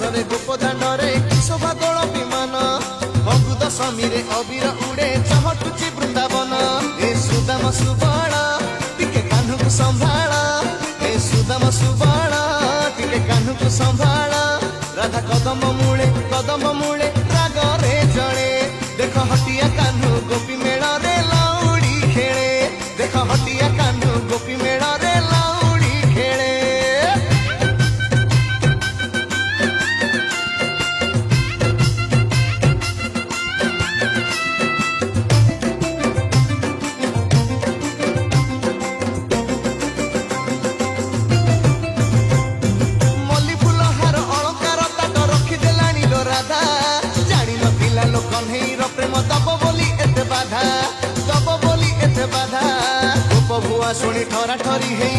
ମାସରେ ଗୋପ ଦାଣ୍ଡରେ ଶୋଭା ଦୋଳ ବିମାନ ଫଗୁ ଦଶମୀରେ ଅବିର ଉଡେ ଚହଟୁଛି ବୃନ୍ଦାବନ। ଏ ସୁଦାମ ସୁବଳ ଟିକେ କାହ୍ନୁକୁ ସମ୍ଭାଳ, ଏ ସୁଦାମ ସୁବଳ ଟିକେ କାହ୍ନୁକୁ ସମ୍ଭାଳ। ରାଧା କଦମ ମୂଳେ ରାଗରେ ଜଳେ, ଦେଖ ହଟିଆ କାହ୍ନୁ ଗୋପୀ ମେଳରେ ଲାଉଡି ଖେଳେ, ଦେଖ ହଟିଆ କାହ୍ନୁ ଗୋପୀ ମେଳରେ ଲାଉଡି ଖେଳେ। ମଲ୍ଲି ଫୁଲ ହାର ଅଳଙ୍କାର ତାଟ ରଖିଦେଲାଣି ଲୋ ରାଧା, ଜାଣିନଥିଲା ଲୋ କହ୍ନେଇର ପ୍ରେମ ଦବ ବୋଲି ଏତେ ବାଧା, ଦବ ବୋଲି ଏତେ ବାଧା। ଗୋପ ଭୁଆ ଶୁଣି ଠରା ଠରି ହେଇ